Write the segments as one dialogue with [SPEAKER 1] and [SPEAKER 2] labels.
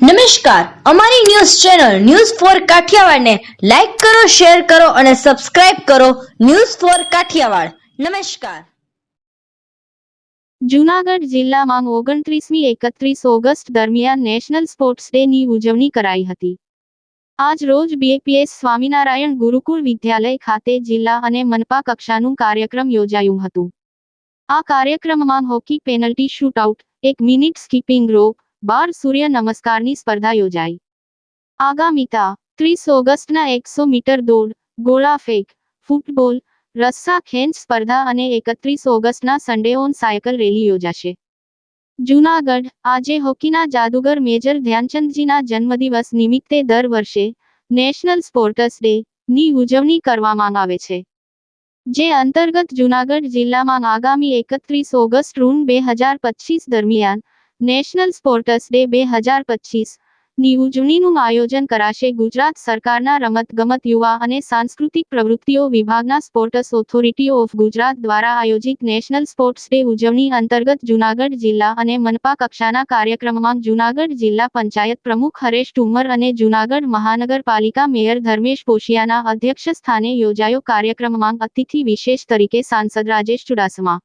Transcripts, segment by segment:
[SPEAKER 1] નમસ્કાર, અમારી news channel news for Kathiawad ને લાઈક કરો, શેર કરો અને સબસ્ક્રાઇબ કરો. News for Kathiawad. નમસ્કાર.
[SPEAKER 2] જૂનાગઢ જિલ્લામાં 29મી 31 ઓગસ્ટ દરમિયાન નેશનલ સ્પોર્ટ્સ ડે ની ઉજવણી કરાઈ હતી. આજ રોજ બીએપીએસ સ્વામિનારાયણ ગુરુકુળ વિદ્યાલય ખાતે જિલ્લા અને મનપા કક્ષાનું કાર્યક્રમ યોજાયું હતું. આ કાર્યક્રમમાં hockey penalty shootout, 1 minute skipping rope, 12 સૂર્ય નમસ્કારની સ્પર્ધા યોજાઈ. આગામી તા 30 ઓગસ્ટના 100 મીટર દોડ, ગોળા ફેંક, ફૂટબોલ, રસ્સા ખેંચ સ્પર્ધા અને 31 ઓગસ્ટના સન્ડે ઓન સાયકલ રેલી યોજાશે. જૂનાગઢ આજે હોકીના જાદુગર મેજર ધ્યાનચંદજીના જન્મદિવસ નિમિત્તે દર વર્ષે નેશનલ સ્પોર્ટ્સ ડે ની ઉજવણી કરવામાં આવે છે. જે અંતર્ગત જૂનાગઢ જિલ્લામાં આગામી 31 ઓગસ્ટ 2025 દરમિયાન નેશનલ સ્પોર્ટ્સ ડે 2025 ની ઉજવણીનું આયોજન કરાશે. ગુજરાત સરકારના રમતગમત, યુવા અને સાંસ્કૃતિક પ્રવૃત્તિઓ વિભાગના સ્પોર્ટ્સ ઓથોરિટી ઓફ ગુજરાત દ્વારા આયોજિત નેશનલ સ્પોર્ટ્સ ડે ઉજવણી અંતર્ગત જૂનાગઢ જિલ્લા અને મનપા કક્ષાના કાર્યક્રમમાં જૂનાગઢ જિલ્લા પંચાયત પ્રમુખ હરેશ ઠુમ્મર અને જૂનાગઢ મહાનગરપાલિકા મેયર ધર્મેશ પોશિયાના અધ્યક્ષ સ્થાને યોજાયો. કાર્યક્રમમાં અતિથિ વિશેષ તરીકે સાંસદ રાજેશ ચુડાસમા,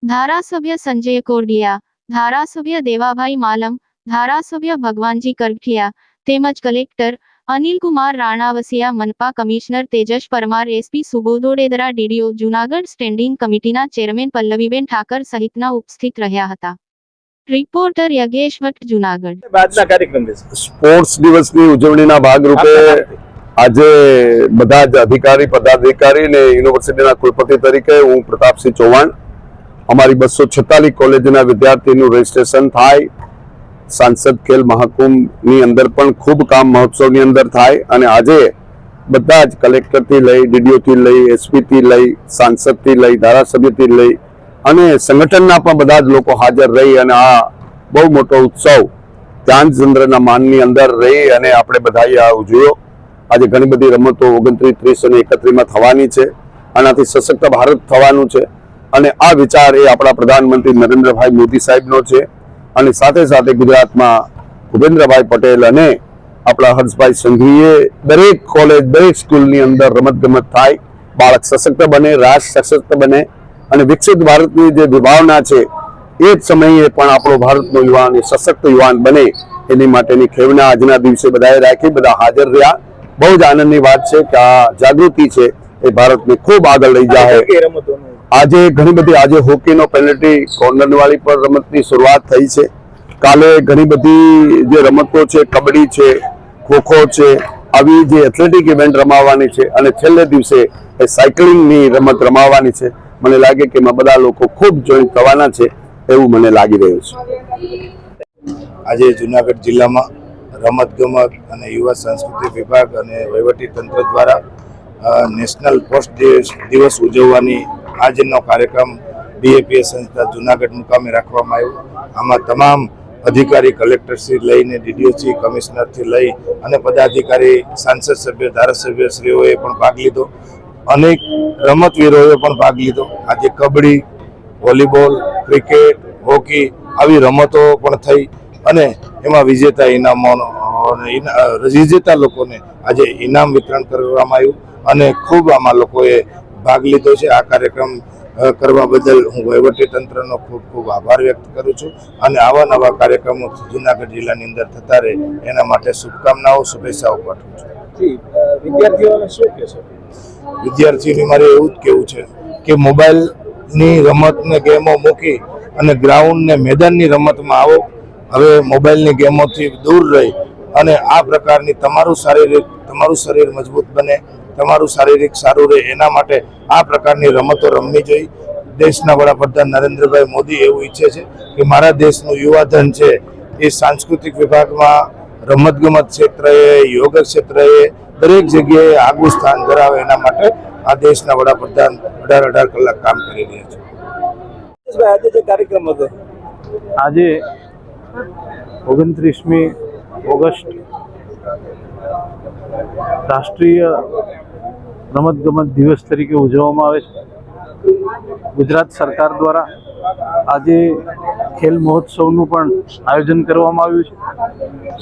[SPEAKER 2] ધારાસભ્ય સંજય કોરડિયા, ધારાસભ્ય દેવાભાઈ માલમ, ધારાસભ્ય ભગવાનજી કરખિયા તેમજ કલેક્ટર અનિલકુમાર રાણાવસિયા, મનપા commissioner Tejas Parmar, SP Subodh Odedara, DDO Junagadh standing કમિટીના ચેરમેન પલ્લવીબેન ઠાકર સહિતના ઉપસ્થિત રહ્યા હતા. રિપોર્ટર યજ્ઞેશ ભટ્ટ, જૂનાગઢ.
[SPEAKER 3] સ્પોર્ટ્સ દિવસની ઉજવણીના ભાગરૂપે આજે બધા જ અધિકારી, પદાધિકારી ને યુનિવર્સિટીના કુલપતિ તરીકે હું પ્રતાપસિંહ ચૌહાણ, અમારી 246 કોલેજના વિદ્યાર્થીનું રજીસ્ટ્રેશન થાય. સાંસદ ખેલ મહાકુંભની અંદર પણ ખૂબ કામ મહોત્સવની અંદર થાય અને આજે બધા જ કલેક્ટરથી લઈ, ડીડીઓથી લઈ, એસપીથી લઈ, સાંસદથી લઈ, ધારાસભ્યથી લઈ અને સંગઠનના પણ બધા જ લોકો હાજર રહી અને આ બહુ મોટો ઉત્સવ ધ્યાનચંદ્રના માનની અંદર રહી અને આપણે બધાએ આ ઉજવ્યો. આજે ઘણી બધી રમતો 29, 30 અને 31માં થવાની છે. આનાથી સશક્ત ભારત થવાનું છે અને આ વિચાર એ આપણા પ્રધાનમંત્રી નરેન્દ્રભાઈ મોદી સાહેબનો છે અને સાથે સાથે ગુજરાતમાં ભૂપેન્દ્રભાઈ પટેલ અને આપણા હર્ષભાઈ સંઘવીએ દરેક કોલેજ, દરેક સ્કૂલની અંદર રમતગમત થાય, બાળક સશક્ત બને, રાષ્ટ્ર સશક્ત બને અને વિકસિત ભારતની જે વિભાવના છે એ જ સમયે પણ આપણો ભારતનો યુવાન સશક્ત યુવાન બને એની માટેની ખેવના આજના દિવસે બધાએ રાખી. બધા હાજર રહ્યા. બહુ જ આનંદની વાત છે કે આ જાગૃતિ છે એ ભારતને ખૂબ આગળ લઈ જાય. આજે ઘણી બધી આજે હોકીનો પેનલ્ટી કોર્નર વાળી પણ રમતની શરૂઆત થઈ છે. કાલે ઘણી બધી જે રમતો છે, કબડ્ડી છે, ખોખો છે, આવી જે એથ્લેટિક ઇવેન્ટ રમાવાની છે અને છેલ્લે દિવસે એ સાયકલિંગની રમત રમાવાની છે. મને લાગે કે એમાં બધા લોકો ખૂબ જોઈન્ટ થવાના છે એવું મને લાગી રહ્યું છે.
[SPEAKER 4] આજે જૂનાગઢ જિલ્લામાં રમતગમત અને યુવા સાંસ્કૃતિક વિભાગ અને વહીવટી તંત્ર દ્વારા નેશનલ સ્પોર્ટ્સ દિવસ ઉજવવાની આજનો કાર્યક્રમ બીએપીએસ સંસ્થા જૂનાગઢ મુકામે રાખવામાં આવ્યો. આમાં તમામ અધિકારી, કલેક્ટરથી લઈને ડીડીઓથી, કમિશનરથી લઈ અને પદાધિકારી, સાંસદ સભ્ય, ધારાસભ્યશ્રીઓએ પણ ભાગ લીધો. અનેક રમતવીરોએ પણ ભાગ લીધો. આજે કબડ્ડી, વોલીબોલ, ક્રિકેટ, હોકી આવી રમતો પણ થઈ અને એમાં વિજેતા લોકોને આજે ઇનામ વિતરણ કરવામાં આવ્યું અને ખૂબ આમાં લોકોએ ભાગ લીધો છે. આ કાર્યક્રમ કરવા બદલ હું વહીવટી તંત્રનો ખૂબ ખૂબ આભાર વ્યક્ત કરું છું અને આવા નવા કાર્યક્રમો જૂનાગઢ જિલ્લાની અંદર થતા રહે એના માટે શુભકામનાઓ, શુભેચ્છાઓ પાઠવું છું.
[SPEAKER 5] વિદ્યાર્થીઓને શું કહેશો?
[SPEAKER 4] વિદ્યાર્થીઓને મારે એવું જ કહેવું છે કે મોબાઈલની રમતને ગેમો મૂકી અને ગ્રાઉન્ડ ને મેદાનની રમતમાં આવો. હવે મોબાઈલની ગેમોથી દૂર રહી અને આ પ્રકારની તમારું શરીર મજબૂત બને, તમારું શારીરિક સારું રહે એના માટે આ પ્રકારની રમતો રમવી જોઈએ. દેશના વડાપ્રધાન નરેન્દ્રભાઈ મોદી એવું ઈચ્છે છે કે મારા દેશનું યુવાધન છે એ સાંસ્કૃતિક વિભાગમાં, રમતગમત ક્ષેત્રે, યોગ ક્ષેત્રે દરેક જગ્યાએ આગવું સ્થાન ધરાવે એના માટે આ દેશના વડાપ્રધાન 18 કલાક કામ કરી રહ્યા છે.
[SPEAKER 5] આજે જે કાર્યક્રમ હતો,
[SPEAKER 6] આજે 29મી ઓગસ્ટ રાષ્ટ્રીય રમતગમત દિવસ તરીકે ઉજવવામાં આવે છે. ગુજરાત સરકાર દ્વારા આજે ખેલ મહોત્સવનું પણ આયોજન કરવામાં આવ્યું છે.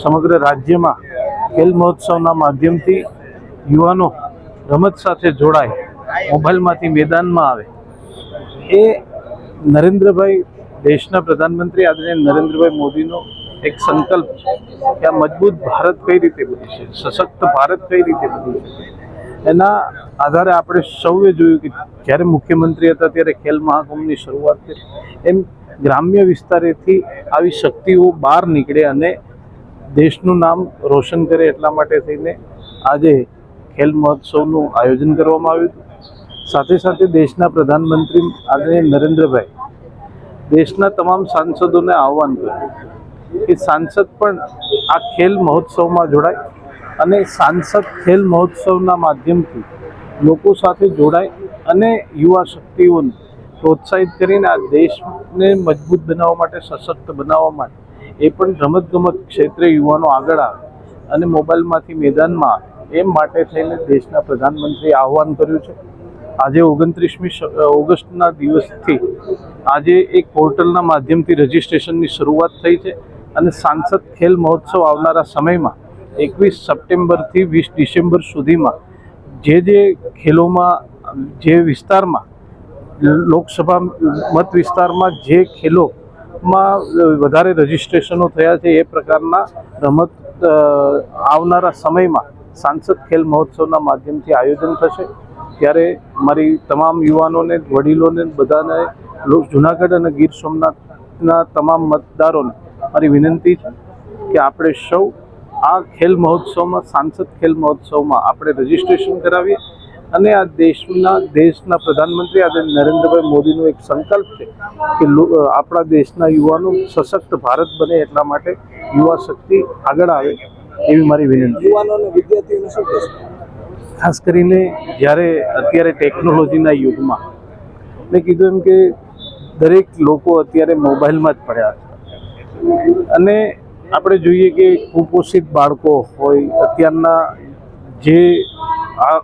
[SPEAKER 6] સમગ્ર રાજ્યમાં ખેલ મહોત્સવના માધ્યમથી યુવાનો રમત સાથે જોડાય, મોબાઈલમાંથી મેદાનમાં આવે, એ નરેન્દ્રભાઈ, દેશના પ્રધાનમંત્રી આદરણીય નરેન્દ્રભાઈ મોદીનો એક સંકલ્પ છે કે આ મજબૂત ભારત કઈ રીતે બની છે, સશક્ત ભારત કઈ રીતે બની છે. એના આધારે આપણે સૌએ જોયું કે જ્યારે મુખ્યમંત્રી હતા ત્યારે ખેલ મહાકુંભની શરૂઆત કરી, એમ ગ્રામ્ય વિસ્તારેથી આવી શક્તિઓ બહાર નીકળે અને દેશનું નામ રોશન કરે, એટલા માટે થઈને આજે ખેલ મહોત્સવનું આયોજન કરવામાં આવ્યું હતું. સાથે સાથે દેશના પ્રધાનમંત્રી આદરણીય નરેન્દ્રભાઈ દેશના તમામ સાંસદોને આહવાન કર્યું કે સાંસદ પણ આ ખેલ મહોત્સવમાં જોડાય અને સાંસદ ખેલ મહોત્સવના માધ્યમથી લોકો સાથે જોડાય અને યુવા શક્તિઓને પ્રોત્સાહિત કરીને આ દેશને મજબૂત બનાવવા માટે, સશક્ત બનાવવા માટે એ પણ રમતગમત ક્ષેત્રે યુવાનો આગળ આવે અને મોબાઈલમાંથી મેદાનમાં આવે, એમ માટે થઈને દેશના પ્રધાનમંત્રીએ આહવાન કર્યું છે. આજે 29મી ઓગસ્ટના દિવસથી આજે એક પોર્ટલના માધ્યમથી રજિસ્ટ્રેશનની શરૂઆત થઈ છે અને સાંસદ ખેલ મહોત્સવ આવનારા સમયમાં 21 સપ્ટેમ્બરથી 20 ડિસેમ્બર સુધીમાં જે ખેલોમાં, જે વિસ્તારમાં, લોકસભા મત વિસ્તારમાં જે ખેલોમાં વધારે રજિસ્ટ્રેશનો થયા છે એ પ્રકારના રમત આવનારા સમયમાં સાંસદ ખેલ મહોત્સવના માધ્યમથી આયોજન થશે. ત્યારે મારી તમામ યુવાનોને, વડીલોને, બધાને, જુનાગઢ અને ગીર સોમનાથના તમામ મતદારોને મારી વિનંતી છે કે આપણે સૌ આ ખેલ મહોત્સવમાં, સાંસદ ખેલ મહોત્સવમાં આપણે રજિસ્ટ્રેશન કરાવીએ અને આ દેશના પ્રધાનમંત્રી આજે નરેન્દ્રભાઈ મોદીનો એક સંકલ્પ છે કે આપણા દેશના યુવાનો સશક્ત ભારત બને, એટલા માટે યુવા શક્તિ આગળ આવે, એવી મારી વિનંતી.
[SPEAKER 5] યુવાનો અને વિદ્યાર્થીઓને શું કહેશો?
[SPEAKER 6] ખાસ કરીને જ્યારે અત્યારે ટેકનોલોજીના યુગમાં મેં કીધું એમ કે દરેક લોકો અત્યારે મોબાઈલમાં જ પડ્યા છે અને આપણે જોઈએ કે કુપોષિત બાળકો હોય, અત્યારના જે આ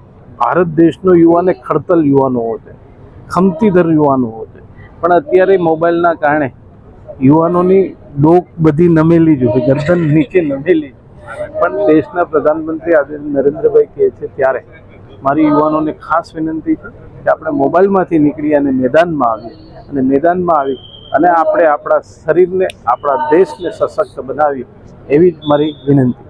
[SPEAKER 6] ભારત દેશનો યુવાન એક ખડતલ યુવાનો છે, ખમતીધર યુવાનો છે, પણ અત્યારે મોબાઈલના કારણે યુવાનોની ડોક બધી નમેલી જ હોય, ગરદન નીચે નમેલી. પણ દેશના પ્રધાનમંત્રી આજે નરેન્દ્રભાઈ કહે છે ત્યારે મારી યુવાનોને ખાસ વિનંતી છે કે આપણે મોબાઈલમાંથી નીકળી અને મેદાનમાં આવી અને આપણે આપણા શરીરને, આપણા દેશને સશક્ત બનાવીએ, એવી જ મારી વિનંતી.